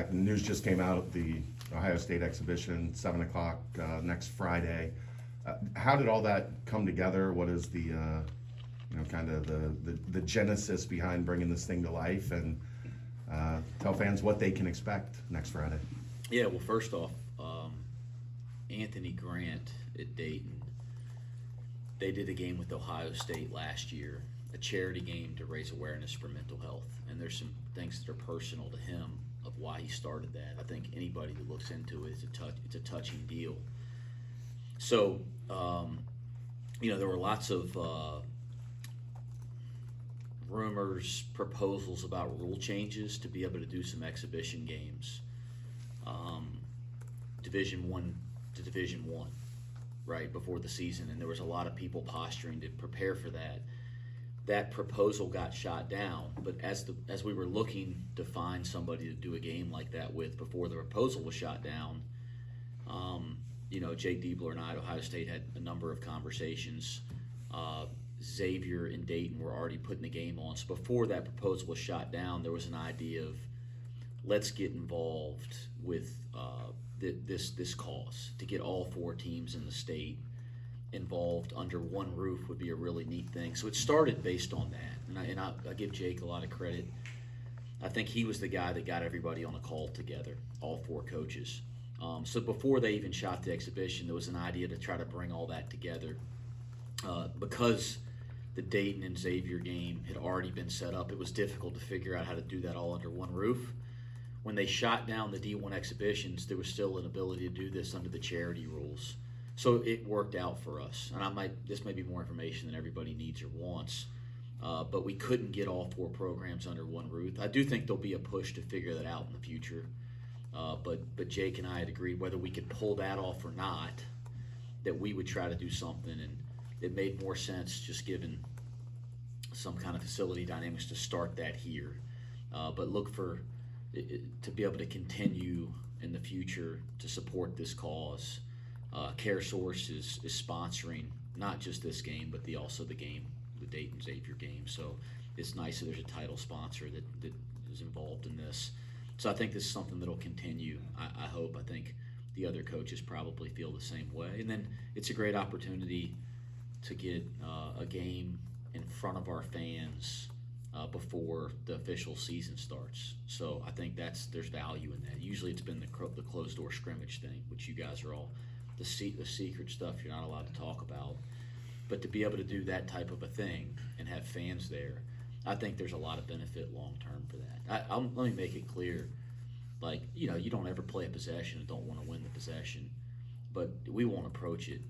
back. The news just came out of the Ohio State exhibition, 7 o'clock next Friday. How did all that come together? What is the, kind of the genesis behind bringing this thing to life? And tell fans what they can expect next Friday. Yeah, well, first off, Anthony Grant at Dayton, they did a game with Ohio State last year, a charity game to raise awareness for mental health. And there's some things that are personal to him of why he started that. I think anybody that looks into it, it's a touching deal. So, there were lots of rumors, proposals about rule changes to be able to do some exhibition games, Division I to Division I, right, before the season. And there was a lot of people posturing to prepare for that. That proposal got shot down, but as we were looking to find somebody to do a game like that with before the proposal was shot down, Jake Diebler and I at Ohio State had a number of conversations. Xavier and Dayton were already putting the game on. So before that proposal was shot down, there was an idea of let's get involved with this cause to get all four teams in the state involved under one roof would be a really neat thing. So it started based on that, and I give Jake a lot of credit. I think he was the guy that got everybody on a call together, all four coaches. So before they even shot the exhibition, there was an idea to try to bring all that together. Because the Dayton and Xavier game had already been set up, it was difficult to figure out how to do that all under one roof. When they shot down the D1 exhibitions, there was still an ability to do this under the charity rules. So it worked out for us. And this may be more information than everybody needs or wants, but we couldn't get all four programs under one roof. I do think there'll be a push to figure that out in the future. But Jake and I had agreed whether we could pull that off or not, that we would try to do something. And it made more sense just given some kind of facility dynamics to start that here. But look for to be able to continue in the future to support this cause. CareSource is sponsoring not just this game, but also the Dayton Xavier game. So it's nice that there's a title sponsor that is involved in this. So I think this is something that'll continue. I hope. I think the other coaches probably feel the same way. And then it's a great opportunity to get a game in front of our fans before the official season starts. So I think there's value in that. Usually it's been the closed door scrimmage thing, which you guys are all the secret stuff you're not allowed to talk about. But to be able to do that type of a thing and have fans there, I think there's a lot of benefit long term for that. Let me make it clear, you don't ever play a possession and don't want to win the possession, but we won't approach it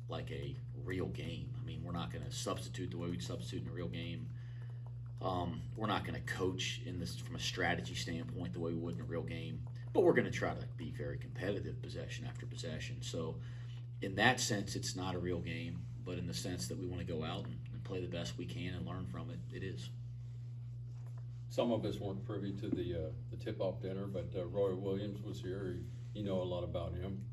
like a real game. I mean, we're not going to substitute the way we'd substitute in a real game. We're not going to coach in this from a strategy standpoint the way we would in a real game, but we're going to try to be very competitive possession after possession. So in that sense, it's not a real game, but in the sense that we want to go out and play the best we can and learn from it, it is. Some of us weren't privy to the tip-off dinner, but Roy Williams was here. You know a lot about him.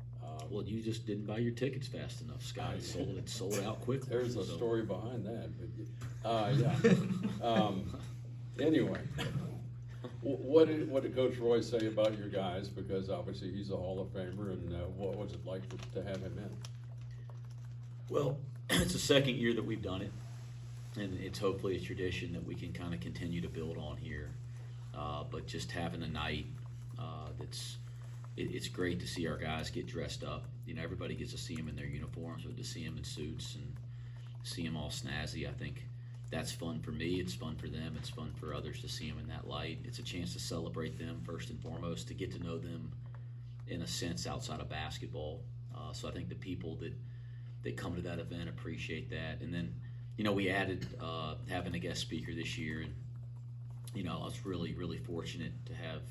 Well, you just didn't buy your tickets fast enough, Scott. It sold out quickly. There's a story behind that. But, anyway, what did Coach Roy say about your guys? Because obviously he's a Hall of Famer, and what was it like to have him in? Well, it's the second year that we've done it, and it's hopefully a tradition that we can kind of continue to build on here. But just having a night it's great to see our guys get dressed up. Everybody gets to see them in their uniforms, but to see them in suits and see them all snazzy, I think that's fun for me. It's fun for them. It's fun for others to see them in that light. It's a chance to celebrate them first and foremost, to get to know them in a sense outside of basketball. So I think the people that come to that event appreciate that. And then, we added having a guest speaker this year, and I was really, really fortunate to have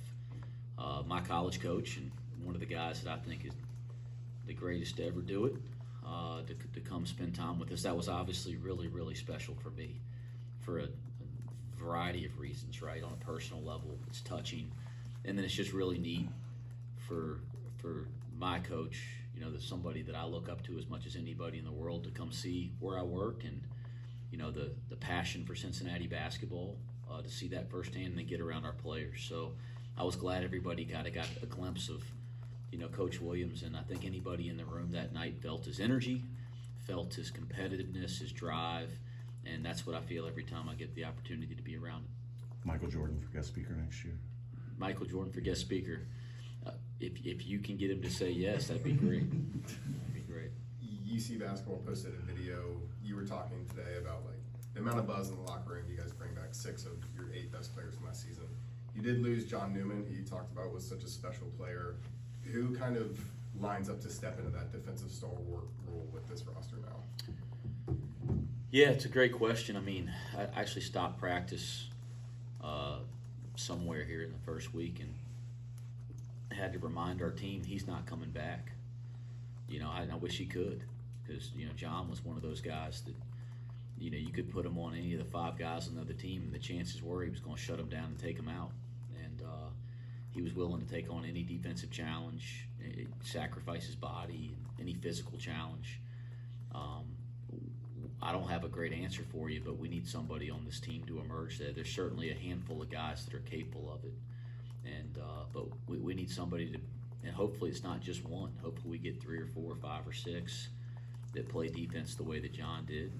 my college coach and one of the guys that I think is the greatest to ever do it, to come spend time with us. That was obviously really, really special for me for a variety of reasons, right? On a personal level, it's touching. And then it's just really neat for my coach, that's somebody that I look up to as much as anybody in the world, to come see where I work and, the passion for Cincinnati basketball, to see that firsthand and then get around our players. So I was glad everybody got a glimpse of, Coach Williams, and I think anybody in the room that night felt his energy, felt his competitiveness, his drive, and that's what I feel every time I get the opportunity to be around him. Michael Jordan for guest speaker next year. Michael Jordan for guest speaker. If you can get him to say yes, that'd be great. That'd be great. UC Basketball posted a video. You were talking today about like the amount of buzz in the locker room. You guys bring back 6 of your 8 best players from last season. You did lose John Newman. He talked about was such a special player. Who kind of lines up to step into that defensive stalwart role with this roster now? Yeah, it's a great question. I mean, I actually stopped practice somewhere here in the first week and had to remind our team he's not coming back. I wish he could, because John was one of those guys that you could put him on any of the 5 guys on the other team, and the chances were he was going to shut them down and take them out. And he was willing to take on any defensive challenge, sacrifice his body, any physical challenge. I don't have a great answer for you, but we need somebody on this team to emerge there. There's certainly a handful of guys that are capable of it, and but we need somebody to, and hopefully it's not just one. Hopefully we get 3 or 4 or 5 or 6 that play defense the way that John did,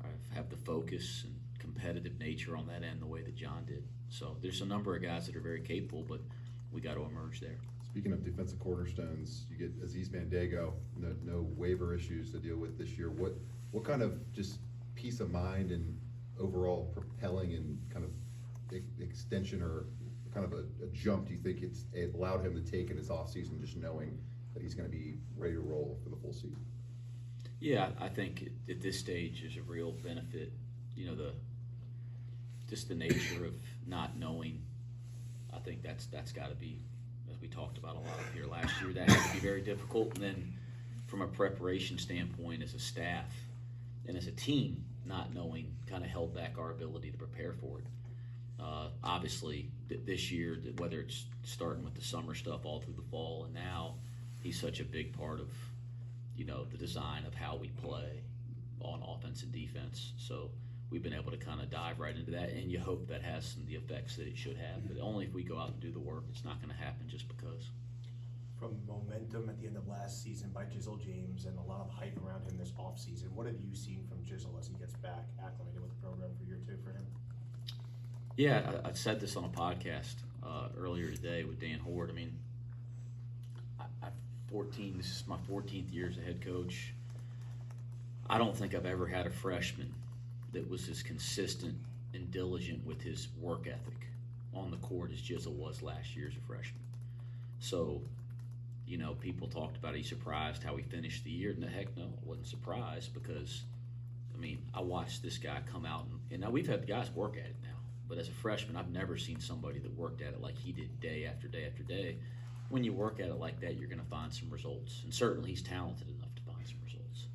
or have the focus and competitive nature on that end the way that John did. So there's a number of guys that are very capable, but we got to emerge there. Speaking of defensive cornerstones, you get Aziz Mandego, no waiver issues to deal with this year. What kind of just peace of mind and overall propelling and kind of extension or kind of a jump do you think it allowed him to take in his offseason, just knowing that he's going to be ready to roll for the full season? Yeah, I think at this stage there's a real benefit. The nature of not knowing. I think that's got to be, as we talked about a lot here last year, that had to be very difficult. And then from a preparation standpoint, as a staff and as a team, not knowing kind of held back our ability to prepare for it. Obviously, this year, whether it's starting with the summer stuff all through the fall, and now he's such a big part of, the design of how we play on offense and defense. So we've been able to kind of dive right into that, and you hope that has some of the effects that it should have. But only if we go out and do the work. It's not going to happen just because. From momentum at the end of last season by Jizzle James and a lot of hype around him this offseason, what have you seen from Jizzle as he gets back acclimated with the program for year 2 for him? Yeah, I said this on a podcast earlier today with Dan Horde. I mean, this is my 14th year as a head coach. I don't think I've ever had a freshman that was as consistent and diligent with his work ethic on the court as Jizzle was last year as a freshman. So, people talked about he's surprised how he finished the year. And heck no, I wasn't surprised because, I watched this guy come out and now we've had guys work at it now. But as a freshman, I've never seen somebody that worked at it like he did day after day after day. When you work at it like that, you're going to find some results. And certainly he's talented enough to find some results.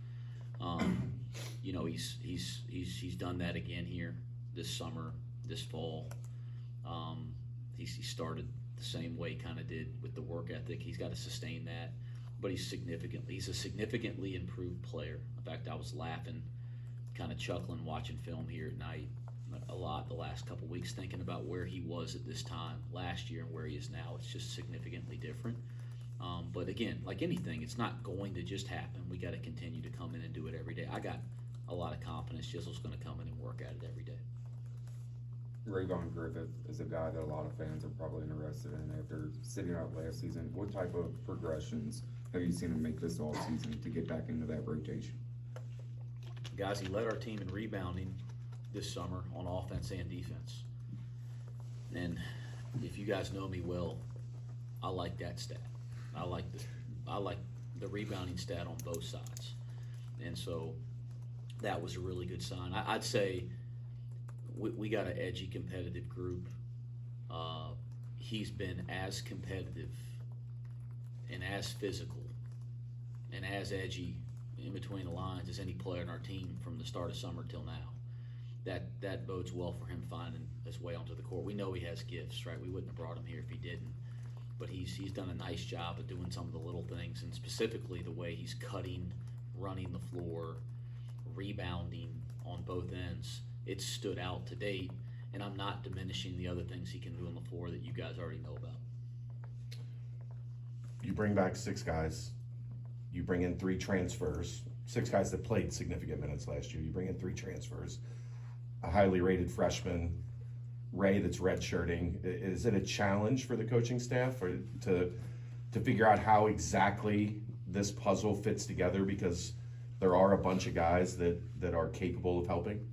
He's done that again here this summer, this fall. He started the same way he kind of did with the work ethic. He's got to sustain that, but he's a significantly improved player. In fact, I was laughing, kind of chuckling, watching film here at night a lot the last couple weeks, thinking about where he was at this time last year and where he is now. It's just significantly different. But again, like anything, it's not going to just happen. We got to continue to come in and do it every day. I got a lot of confidence Jizzle's going to come in and work at it every day. Rayvon Griffith is a guy that a lot of fans are probably interested in after sitting out last season. What type of progressions have you seen him make this offseason to get back into that rotation? Guys, he led our team in rebounding this summer on offense and defense. And if you guys know me well, I like that stat. I like the rebounding stat on both sides. And so that was a really good sign. I'd say we got an edgy, competitive group. He's been as competitive and as physical and as edgy in between the lines as any player in our team from the start of summer till now. That bodes well for him finding his way onto the court. We know he has gifts, right? We wouldn't have brought him here if he didn't. But he's done a nice job of doing some of the little things, and specifically the way he's cutting, running the floor, rebounding on both ends. It's stood out to date. and I'm not diminishing the other things he can do on the floor that you guys already know about. You bring back 6 guys, you bring in 3 transfers, 6 guys that played significant minutes last year. You bring in 3 transfers, a highly rated freshman, Ray that's redshirting. Is it a challenge for the coaching staff or to figure out how exactly this puzzle fits together, because there are a bunch of guys that are capable of helping?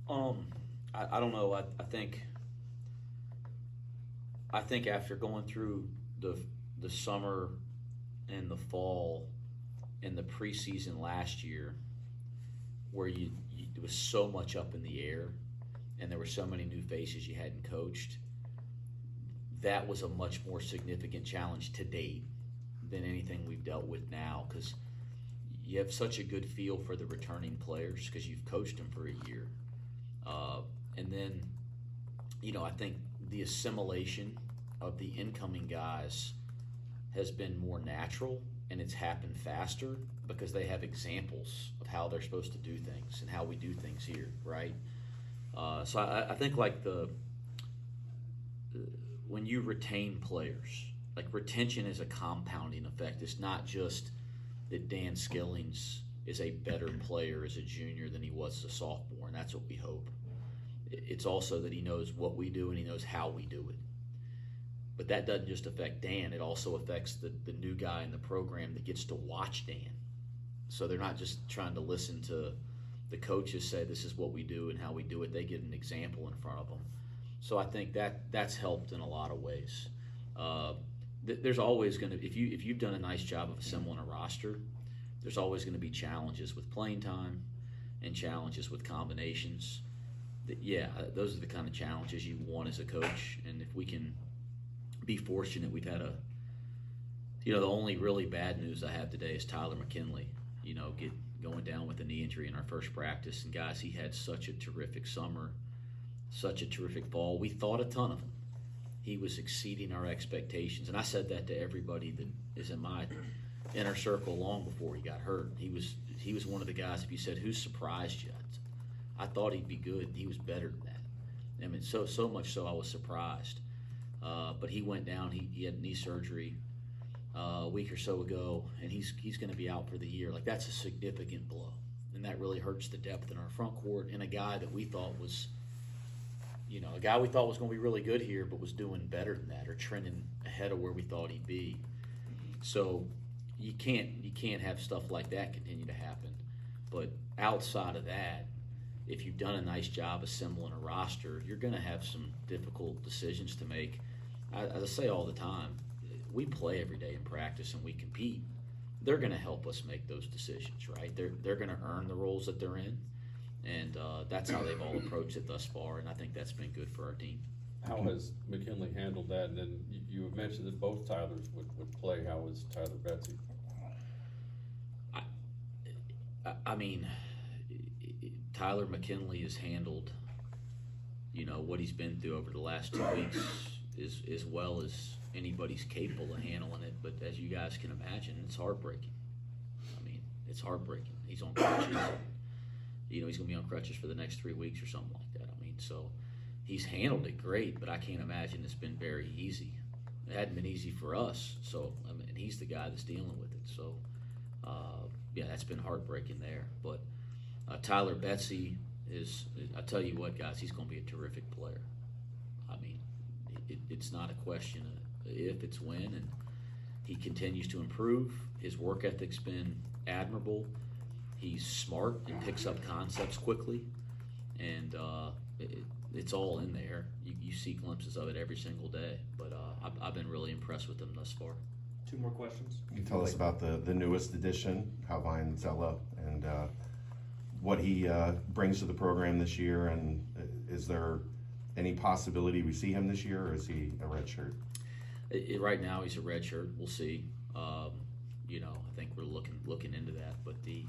I don't know. I think after going through the summer and the fall and the preseason last year, where it was so much up in the air and there were so many new faces you hadn't coached, that was a much more significant challenge to date than anything we've dealt with now, because you have such a good feel for the returning players because you've coached them for a year. And then, I think the assimilation of the incoming guys has been more natural, and it's happened faster because they have examples of how they're supposed to do things and how we do things here, right? So I think like when you retain players, like retention is a compounding effect. It's not just that Dan Skillings is a better player as a junior than he was as a sophomore, and that's what we hope. It's also that he knows what we do and he knows how we do it. But that doesn't just affect Dan, it also affects the new guy in the program that gets to watch Dan. So they're not just trying to listen to the coaches say this is what we do and how we do it. They get an example in front of them. So I think that's helped in a lot of ways. There's always going to, if you've done a nice job of assembling a roster, there's always going to be challenges with playing time and challenges with combinations. Those are the kind of challenges you want as a coach. And if we can be fortunate, we've had the only really bad news I have today is Tyler McKinley, going down with a knee injury in our first practice. And guys, he had such a terrific summer, such a terrific fall. We thought a ton of him. He was exceeding our expectations. And I said that to everybody that is in my inner circle long before he got hurt. He was one of the guys, if you said, who's surprised you? I thought he'd be good. He was better than that. I mean, so much so I was surprised. But he went down. He had knee surgery a week or so ago, and he's going to be out for the year. Like, that's a significant blow, and that really hurts the depth in our front court. And a guy that we thought was, going to be really good here, but was doing better than that or trending ahead of where we thought he'd be. So you can't have stuff like that continue to happen. But outside of that, if you've done a nice job assembling a roster, you're going to have some difficult decisions to make. As I say all the time, we play every day in practice and we compete. They're going to help us make those decisions, right? They're going to earn the roles that they're in, and that's how they've all approached it thus far, and I think that's been good for our team. How has McKinley handled that? And then you have mentioned that both Tylers would play. How was Tyler Betsy? I mean, Tyler McKinley has handled, what he's been through over the last 2 weeks as well as anybody's capable of handling it. But as you guys can imagine, it's heartbreaking. I mean, it's heartbreaking. He's on crutches. He's going to be on crutches for the next 3 weeks or something like that. I mean, so he's handled it great, but I can't imagine it's been very easy. It hadn't been easy for us. So, I mean, he's the guy that's dealing with it. So, that's been heartbreaking there. But Tyler Betsy I tell you what, guys, he's going to be a terrific player. I mean, it's not a question of if, it's when, and he continues to improve. His work ethic's been admirable. He's smart and picks up concepts quickly, and it's all in there. You see glimpses of it every single day, but I've been really impressed with him thus far. 2 more questions. You can tell us about the newest addition, Halvine Zella, and what he brings to the program this year, and is there any possibility we see him this year, or is he a redshirt? Right now, he's a redshirt. We'll see. I think we're looking into that. But he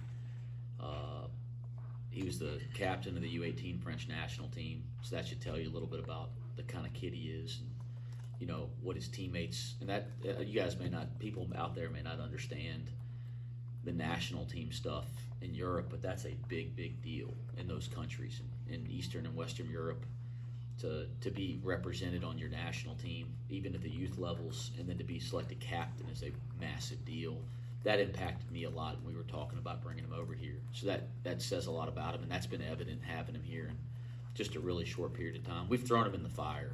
was the captain of the U18 French national team, so that should tell you a little bit about the kind of kid he is, and what his teammates, and that you guys people out there may not understand the national team stuff in Europe, but that's a big deal in those countries. In Eastern and Western Europe, to be represented on your national team, even at the youth levels, and then to be selected captain is a massive deal. That impacted me a lot when we were talking about bringing him over here. So that says a lot about him, and that's been evident having him here in just a really short period of time. We've thrown him in the fire.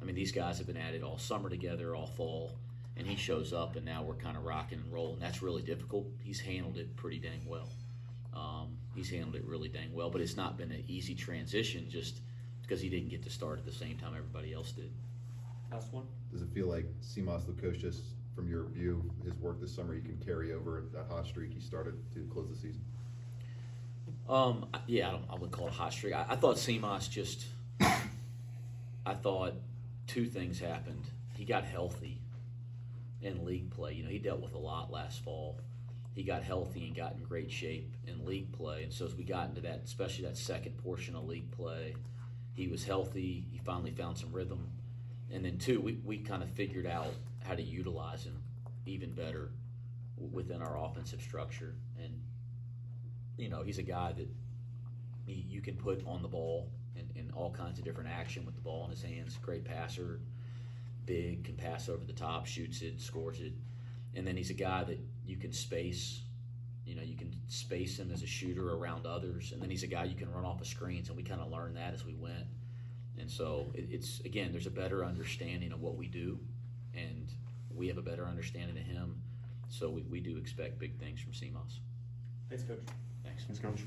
I mean, these guys have been at it all summer together, all fall, and he shows up, and now we're kind of rocking and rolling. That's really difficult. He's handled it pretty dang well. He's handled it really dang well, but it's not been an easy transition just because he didn't get to start at the same time everybody else did. Last one. Does it feel like Simas Lukosius, from your view, his work this summer, he can carry over that hot streak he started to close the season? Yeah, I wouldn't call it a hot streak. I thought Simas just, I thought two things happened. He got healthy in league play. You know, he dealt with a lot last fall. He got healthy and got in great shape in league play. And so as we got into that, especially that second portion of league play, he was healthy. He finally found some rhythm. And then two, we kind of figured out how to utilize him even better within our offensive structure. And, you know, he's a guy that you can put on the ball in all kinds of different action with the ball in his hands. Great passer, big, can pass over the top, shoots it, scores it. And then he's a guy that you can space. You know, you can space him as a shooter around others. And then he's a guy you can run off of screens, and we kind of learned that as we went. And so it's, again, there's a better understanding of what we do, and we have a better understanding of him. So we do expect big things from Simas. Thanks, Coach. Thanks. Thanks, Coach.